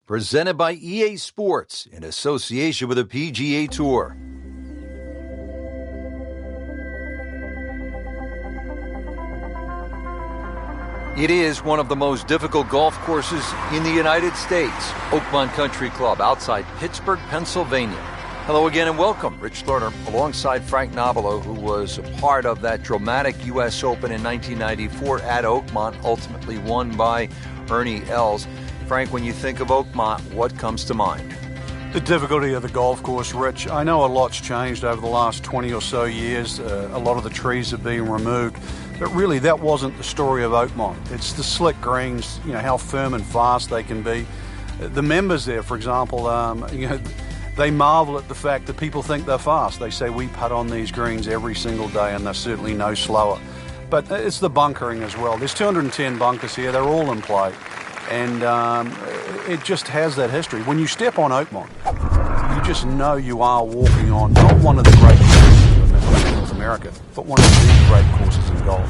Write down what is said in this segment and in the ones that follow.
presented by EA Sports in association with the PGA Tour. It is one of the most difficult golf courses in the United States. Oakmont Country Club outside Pittsburgh, Pennsylvania. Hello again and welcome. Rich Lerner alongside Frank Nobilo, who was a part of that dramatic U.S. Open in 1994 at Oakmont, ultimately won by Ernie Els. Frank, when you think of Oakmont, what comes to mind? The difficulty of the golf course, Rich. I know a lot's changed over the last 20 or so years. A lot of the trees have been removed. But really, that wasn't the story of Oakmont. It's the slick greens, how firm and fast they can be. The members there, for example, they marvel at the fact that people think they're fast. They say we putt on these greens every single day, and they're certainly no slower. But it's the bunkering as well. There's 210 bunkers here. They're all in play. And it just has that history. When you step on Oakmont, you just know you are walking on not one of the great courses in North America, but one of the great courses in golf.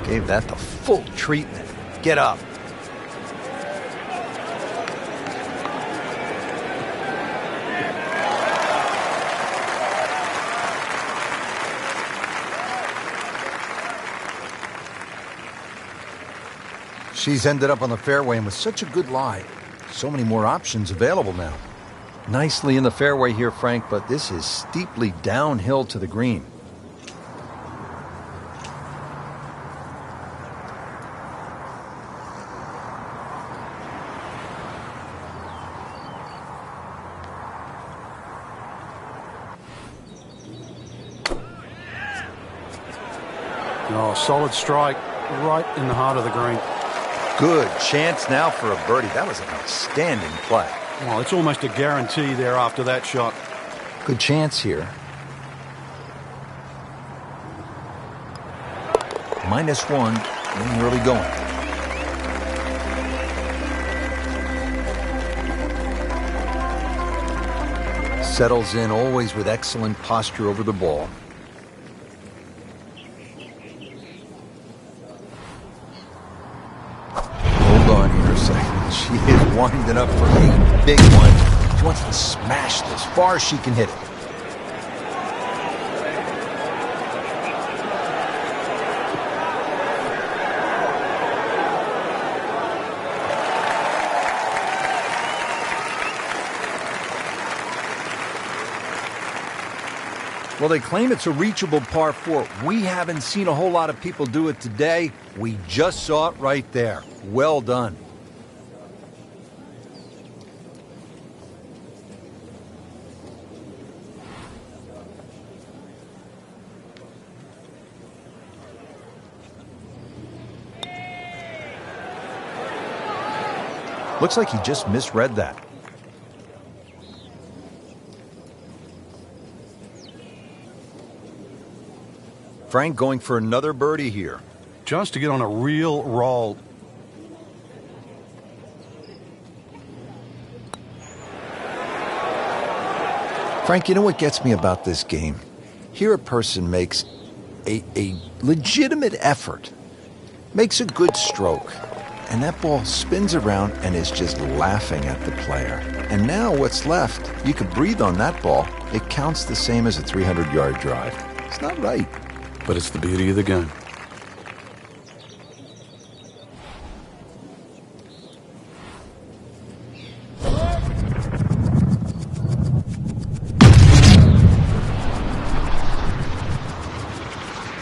Gave that the full treatment. Get up. She's ended up on the fairway, and with such a good lie, so many more options available now. Nicely in the fairway here, Frank, but this is steeply downhill to the green. Oh, solid strike right in the heart of the green. Good chance now for a birdie. That was an outstanding play. Well, it's almost a guarantee there after that shot. Good chance here. -1 in the early going. Settles in always with excellent posture over the ball. She is winding up for a big one. She wants to smash this as far as she can hit it. Well, they claim it's a reachable par 4. We haven't seen a whole lot of people do it today. We just saw it right there. Well done. Looks like he just misread that. Frank going for another birdie here. Just to get on a real roll. Frank, you know what gets me about this game? Here a person makes a legitimate effort, makes a good stroke, and that ball spins around and is just laughing at the player. And now what's left? You could breathe on that ball. It counts the same as a 300-yard drive. It's not right. But it's the beauty of the game.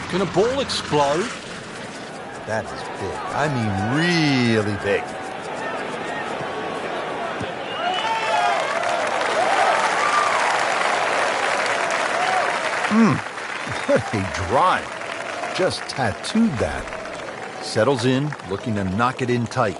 Can a ball explode? That is big. I mean, really big. What a drive. Just tattooed that. Settles in, looking to knock it in tight.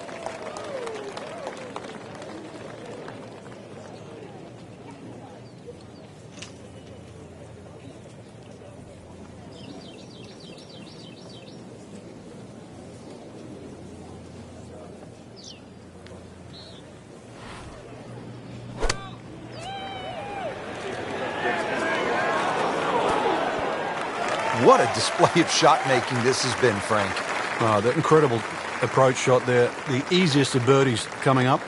What a display of shot making this has been, Frank. That incredible approach shot there. The easiest of birdies coming up.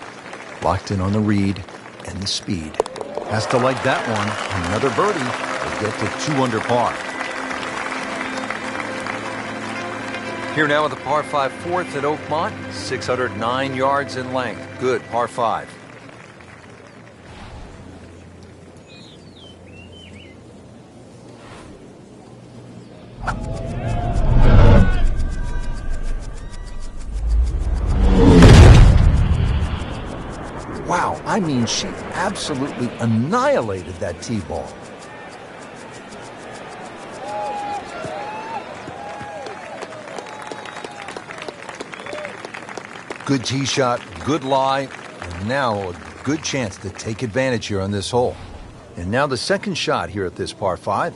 Locked in on the read and the speed. Has to like that one. Another birdie will get to 2 under par. Here now with the par 5 fourth at Oakmont. 609 yards in length. Good par 5. Wow, I mean, she absolutely annihilated that tee ball. Good tee shot, good lie, and now a good chance to take advantage here on this hole. And now the second shot here at this par 5.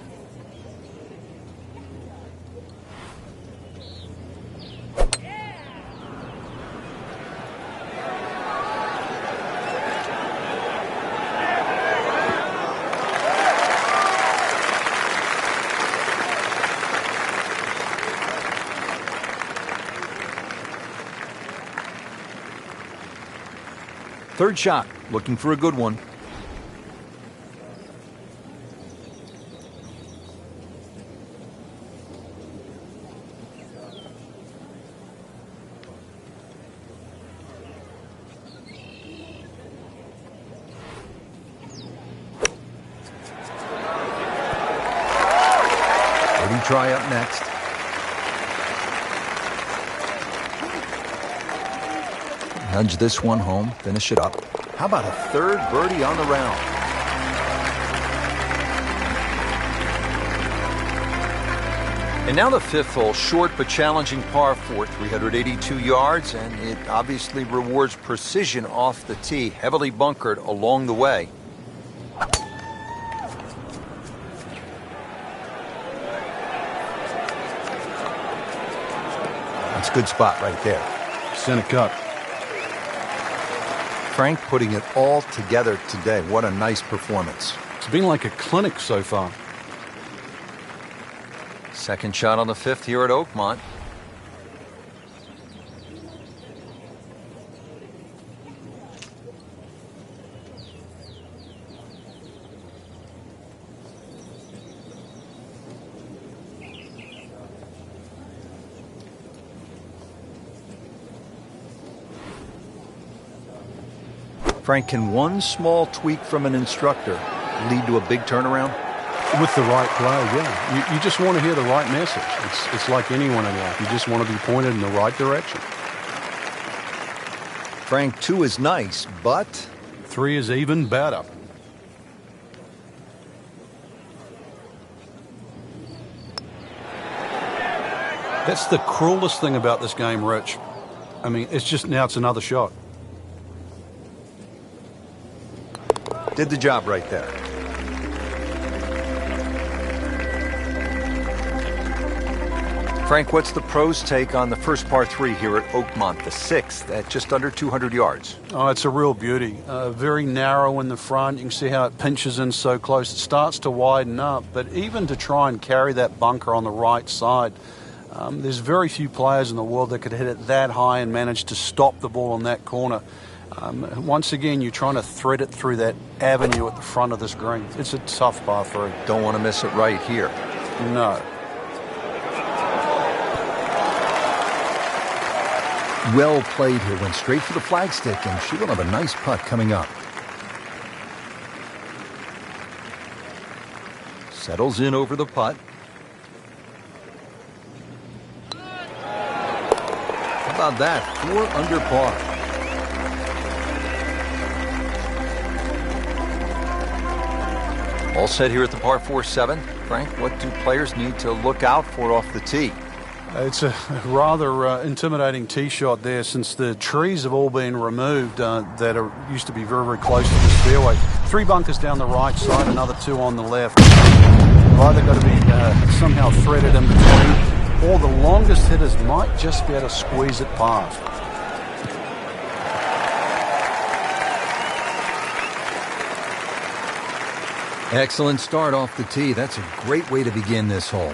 Third shot, looking for a good one. Birdie try up next. Nudge this one home, finish it up. How about a third birdie on the round? And now the fifth hole, short but challenging par 4, 382 yards, and it obviously rewards precision off the tee, heavily bunkered along the way. That's a good spot right there. Center cut. Frank putting it all together today. What a nice performance. It's been like a clinic so far. Second shot on the fifth here at Oakmont. Frank, can one small tweak from an instructor lead to a big turnaround? With the right play, yeah. You just want to hear the right message. It's like anyone in life. You just want to be pointed in the right direction. Frank, 2 is nice, but 3 is even better. That's the cruelest thing about this game, Rich. I mean, it's another shot. did the job right there. Frank, what's the pros' take on the first par 3 here at Oakmont, the 6th, at just under 200 yards? Oh, it's a real beauty. Very narrow in the front. You can see how it pinches in so close. It starts to widen up, but even to try and carry that bunker on the right side, there's very few players in the world that could hit it that high and manage to stop the ball in that corner. Once again, you're trying to thread it through that avenue at the front of this green. It's a tough par 3. Don't want to miss it right here. No. Well played here. Went straight for the flagstick, and she will have a nice putt coming up. Settles in over the putt. How about that? 4 under par. All set here at the par 4-7. Frank, what do players need to look out for off the tee? It's a rather intimidating tee shot there, since the trees have all been removed that used to be very, very close to the fairway. 3 bunkers down the right side, another 2 on the left. You've either got to be somehow threaded in between, or the longest hitters might just be able to squeeze it past. Excellent start off the tee. That's a great way to begin this hole.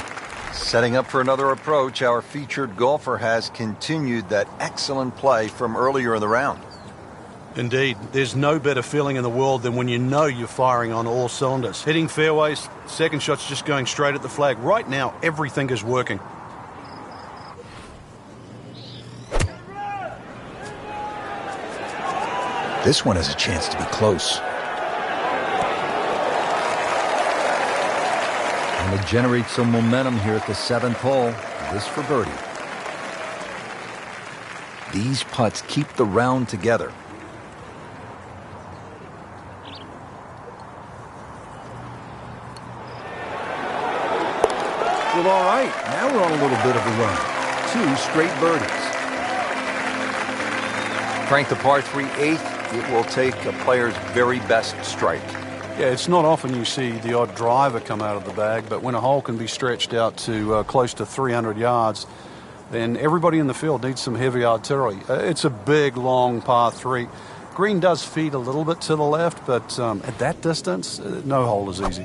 Setting up for another approach, our featured golfer has continued that excellent play from earlier in the round. Indeed, there's no better feeling in the world than when you know you're firing on all cylinders. Hitting fairways, second shot's just going straight at the flag. Right now, everything is working. This one has a chance to be close. And to generate some momentum here at the 7th hole. This for birdie. These putts keep the round together. Well, all right. Now we're on a little bit of a run. 2 straight birdies. Frank, the par 3 8th. It will take a player's very best strike. Yeah, it's not often you see the odd driver come out of the bag, but when a hole can be stretched out to close to 300 yards, then everybody in the field needs some heavy artillery. It's a big, long par 3. Green does feed a little bit to the left, but at that distance, no hole is easy.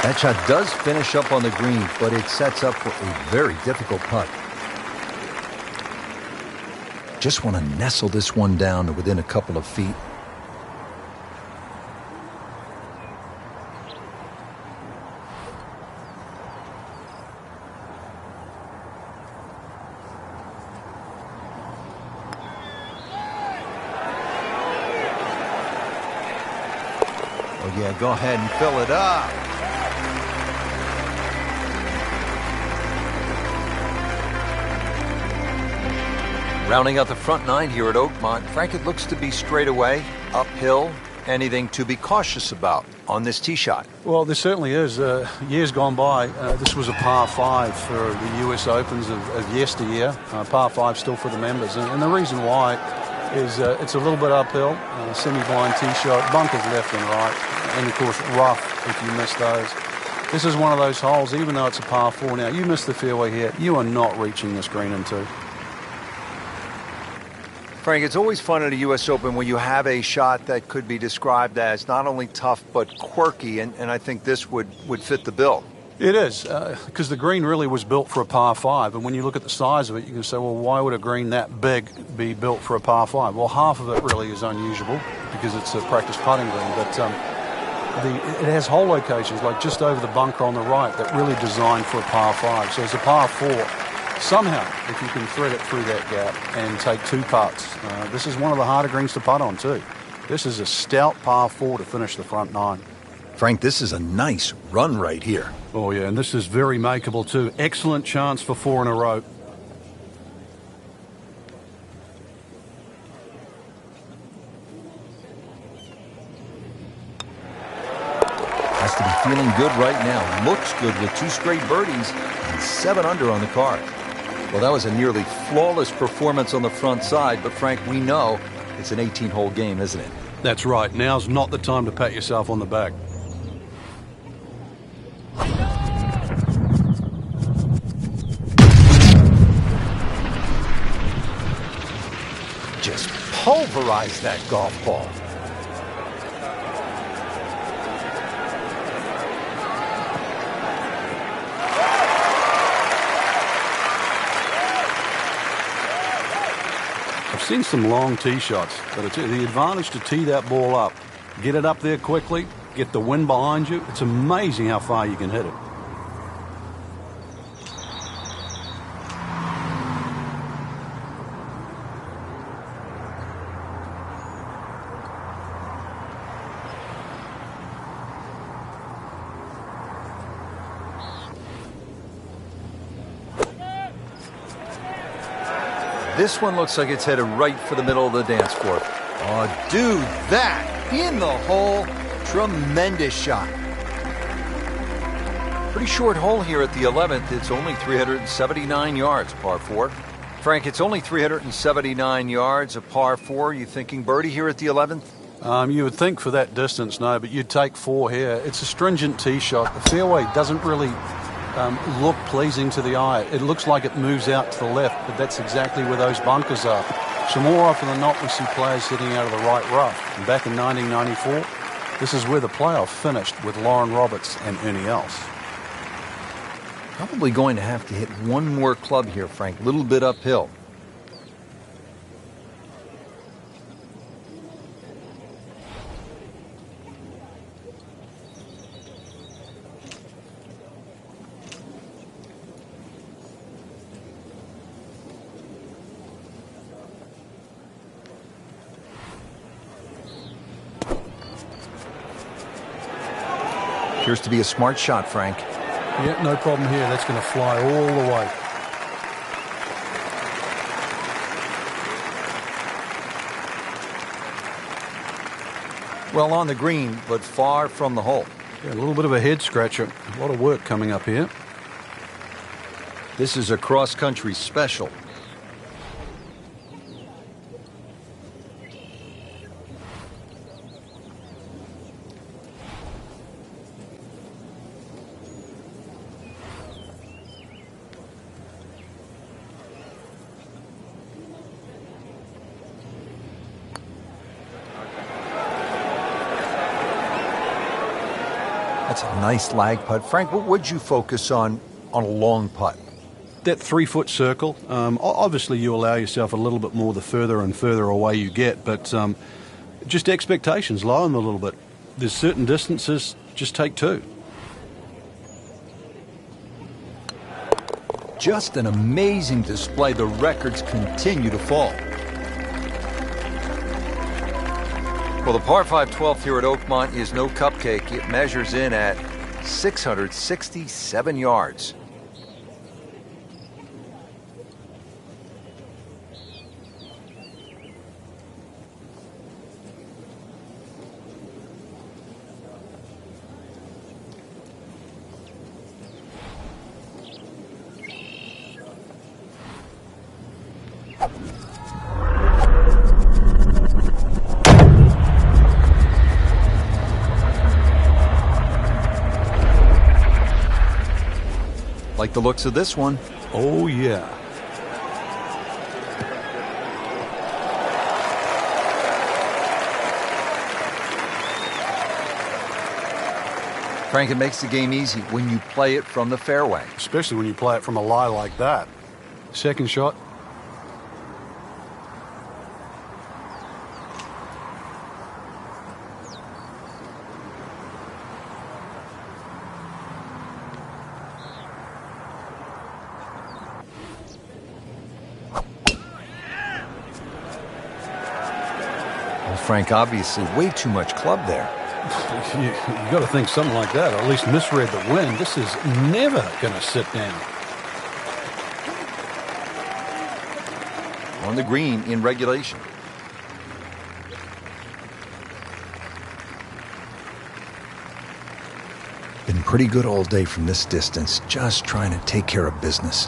That shot does finish up on the green, but it sets up for a very difficult putt. Just want to nestle this one down to within a couple of feet. Oh yeah, go ahead and fill it up. Rounding out the front 9 here at Oakmont, Frank, it looks to be straightaway, uphill. Anything to be cautious about on this tee shot? Well, there certainly is. Years gone by, this was a par 5 for the US Opens of yesteryear. Par 5 still for the members. And the reason why is it's a little bit uphill, semi-blind tee shot, bunkers left and right, and of course rough if you miss those. This is one of those holes, even though it's a par 4 now, you miss the fairway here, you are not reaching this green in 2. Frank, it's always fun at a U.S. Open when you have a shot that could be described as not only tough but quirky, and I think this would fit the bill. It is, because the green really was built for a par 5, and when you look at the size of it, you can say, well, why would a green that big be built for a par 5? Well, half of it really is unusual because it's a practice putting green, but it has hole locations like just over the bunker on the right that really designed for a par 5. So it's a par 4. Somehow, if you can thread it through that gap and take 2 putts, this is one of the harder greens to putt on too. This is a stout par 4 to finish the front 9. Frank, this is a nice run right here. Oh yeah, and this is very makeable too. Excellent chance for 4 in a row. Has to be feeling good right now. Looks good with 2 straight birdies and 7 under on the card. Well, that was a nearly flawless performance on the front side, but Frank, we know it's an 18-hole game, isn't it? That's right. Now's not the time to pat yourself on the back. Just pulverized that golf ball. I've seen some long tee shots, but it's the advantage to tee that ball up, get it up there quickly, get the wind behind you. It's amazing how far you can hit it. This one looks like it's headed right for the middle of the dance floor. Oh, dude, that in the hole. Tremendous shot. Pretty short hole here at the 11th. It's only 379 yards, par 4. Frank, it's only 379 yards, a par 4. You thinking birdie here at the 11th? You would think for that distance, no, but you'd take 4 here. It's a stringent tee shot. The fairway doesn't really look pleasing to the eye. It looks like it moves out to the left, but that's exactly where those bunkers are. So more often than not, we see players hitting out of the right rough. And back in 1994, this is where the playoff finished with Lauren Roberts and Ernie Els. Probably going to have to hit one more club here, Frank. A little bit uphill. Appears to be a smart shot, Frank. Yeah, no problem here. That's going to fly all the way. Well on the green, but far from the hole. Yeah, a little bit of a head scratcher. A lot of work coming up here. This is a cross-country special. That's a nice lag putt. Frank, what would you focus on a long putt? That 3-foot circle, obviously you allow yourself a little bit more the further and further away you get, but just expectations, lower them a little bit. There's certain distances, just take 2. Just an amazing display. The records continue to fall. Well, the par 5 12th here at Oakmont is no cupcake. It measures in at 667 yards. Like the looks of this one. Oh, yeah. Frank, it makes the game easy when you play it from the fairway. Especially when you play it from a lie like that. Second shot. Frank, obviously way too much club there. You got to think something like that, or at least misread the wind. This is never going to sit down. On the green in regulation. Been pretty good all day from this distance, just trying to take care of business.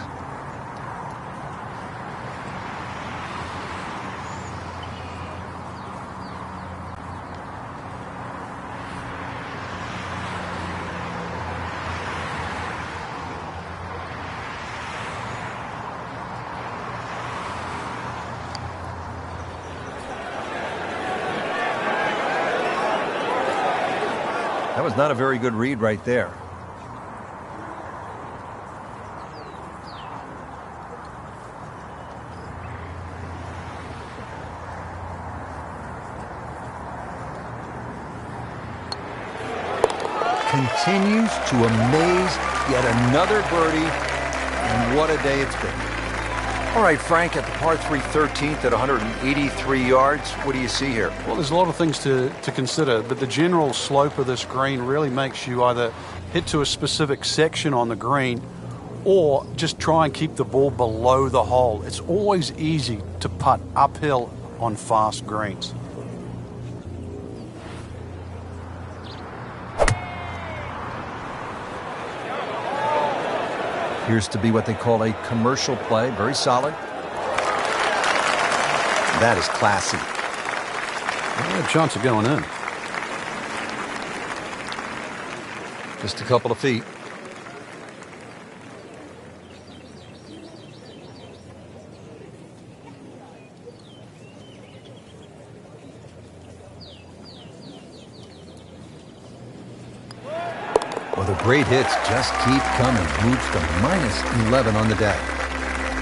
That was not a very good read right there. Continues to amaze. Yet another birdie, and what a day it's been. All right, Frank, at the par 3 13th at 183 yards, what do you see here? Well, there's a lot of things to consider, but the general slope of this green really makes you either hit to a specific section on the green or just try and keep the ball below the hole. It's always easy to putt uphill on fast greens. Appears to be what they call a commercial play. Very solid. That is classy. Well, a chance of going in. Just a couple of feet. Well, The great hits just keep coming. Moves to -11 on the day.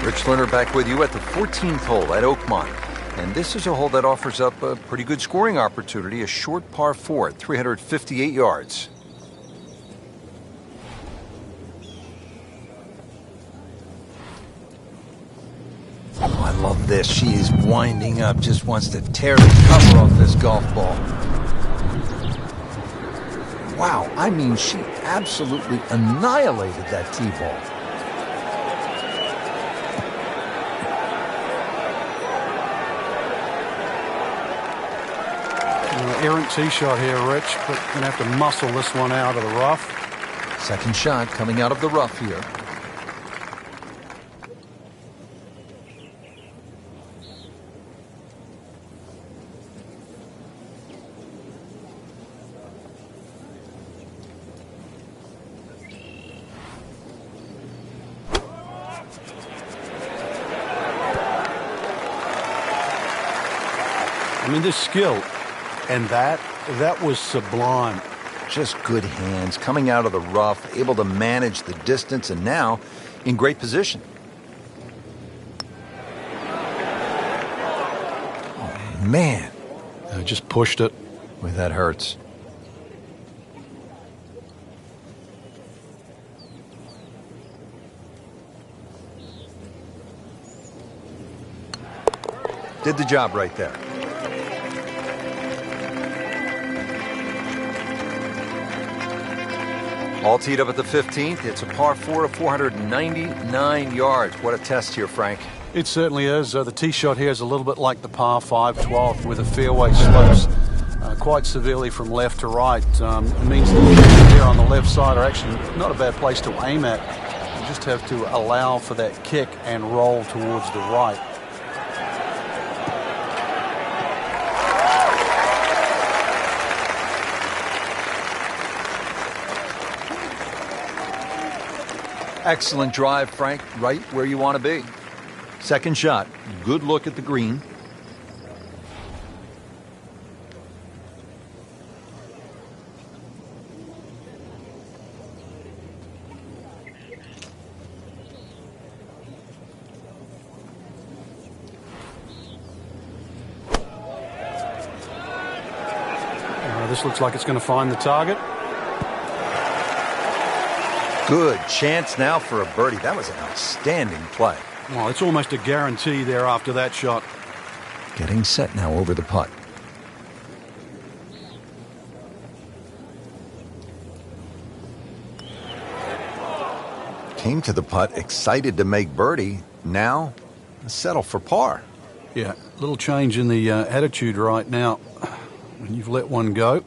Rich Lerner back with you at the 14th hole at Oakmont. And this is a hole that offers up a pretty good scoring opportunity, a short par 4 at 358 yards. Oh, I love this. She is winding up, just wants to tear the cover off this golf ball. Wow, I mean, she absolutely annihilated that tee ball. Errant tee shot here, Rich, but going to have to muscle this one out of the rough. Second shot coming out of the rough here. I mean, this skill, and that was sublime. Just good hands, coming out of the rough, able to manage the distance, and now in great position. Oh, man. I just pushed it. Boy, that hurts. Did the job right there. All teed up at the 15th. It's a par 4 to 499 yards. What a test here, Frank. It certainly is. The tee shot here is a little bit like the par 5 12th, where the fairway slopes quite severely from left to right. It means the chips here on the left side are actually not a bad place to aim at. You just have to allow for that kick and roll towards the right. Excellent drive, Frank, right where you want to be. Second shot, good look at the green. This looks like it's going to find the target. Good chance now for a birdie. That was an outstanding play. Well, it's almost a guarantee there after that shot. Getting set now over the putt. Came to the putt, excited to make birdie. Now, settle for par. Yeah, little change in the attitude right now. When you've let one go,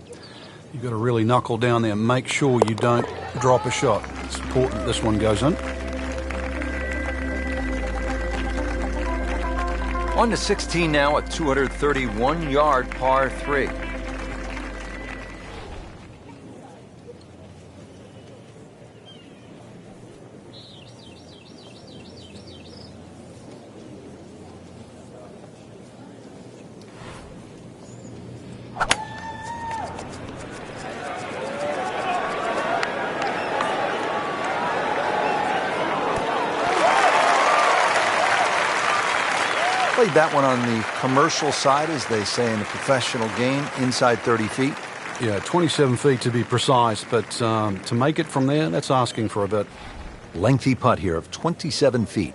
you've got to really knuckle down there and make sure you don't drop a shot. It's important this one goes in. On to 16 now, a 231-yard par 3. Played that one on the commercial side, as they say in the professional game, inside 30 feet. Yeah, 27 feet to be precise, but to make it from there, that's asking for a bit. Lengthy putt here of 27 feet.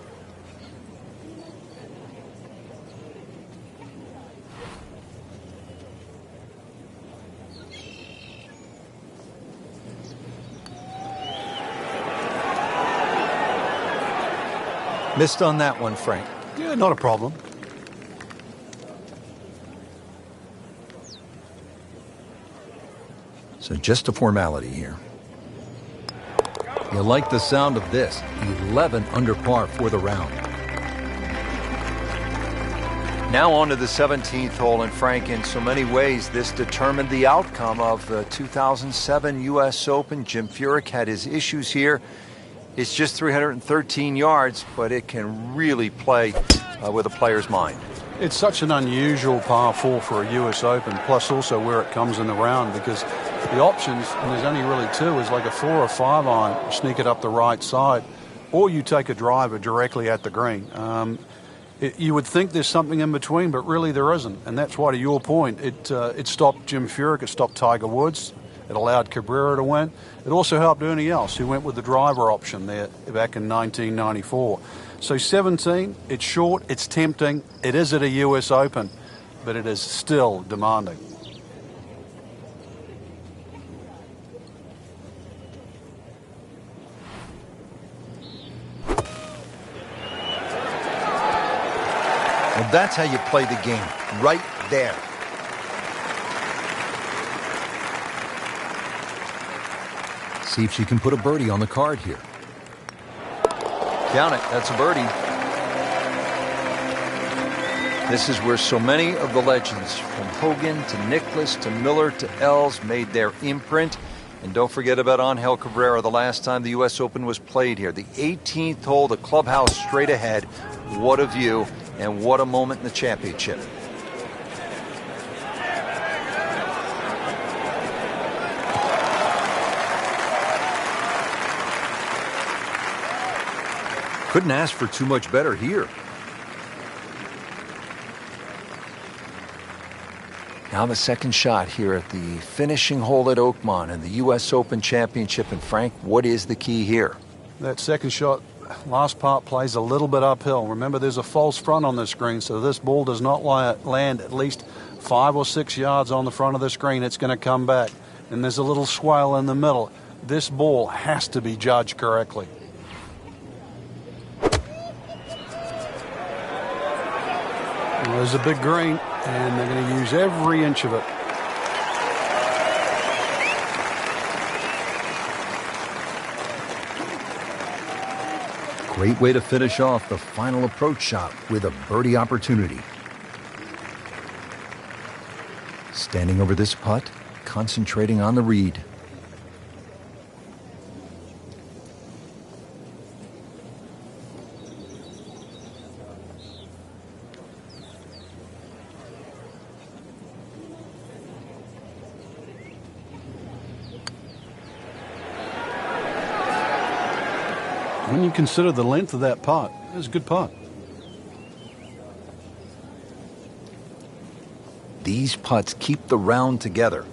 Missed on that one, Frank. Yeah, not a problem. So just a formality here. You like the sound of this. 11 under par for the round. Now on to the 17th hole, and Frank, in so many ways, this determined the outcome of the 2007 U.S. Open. Jim Furyk had his issues here. It's just 313 yards, but it can really play with a player's mind. It's such an unusual par 4 for a U.S. Open, plus also where it comes in the round, because The options, and there's only really two, is like a 4 or 5 iron, sneak it up the right side, or you take a driver directly at the green. You would think there's something in between, but really there isn't. And that's why, to your point, it stopped Jim Furyk, it stopped Tiger Woods, it allowed Cabrera to win. It also helped Ernie Els, who went with the driver option there back in 1994. So 17, it's short, it's tempting, it is at a US Open, but it is still demanding. Well, that's how you play the game, right there. See if she can put a birdie on the card here. Count it, that's a birdie. This is where so many of the legends, from Hogan to Nicklaus to Miller to Els, made their imprint. And don't forget about Angel Cabrera, the last time the U.S. Open was played here. The 18th hole, the clubhouse straight ahead. What a view, and what a moment in the championship. Couldn't ask for too much better here. Now the second shot here at the finishing hole at Oakmont in the U.S. Open Championship. And Frank, what is the key here? That second shot, last part, plays a little bit uphill. Remember, there's a false front on this green, so this ball does not land at least 5 or 6 yards on the front of the screen. It's going to come back. And there's a little swale in the middle. This ball has to be judged correctly. Well, there's a big green, and they're going to use every inch of it. Great way to finish off the final approach shot with a birdie opportunity. Standing over this putt, concentrating on the read. When you consider the length of that putt, it's a good putt. These putts keep the round together.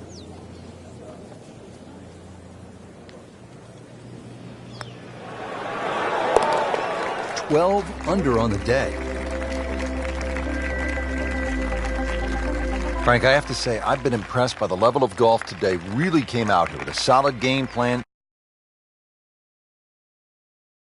"12 under on the day." Frank, I have to say, I've been impressed by the level of golf today. Really came out here with a solid game plan.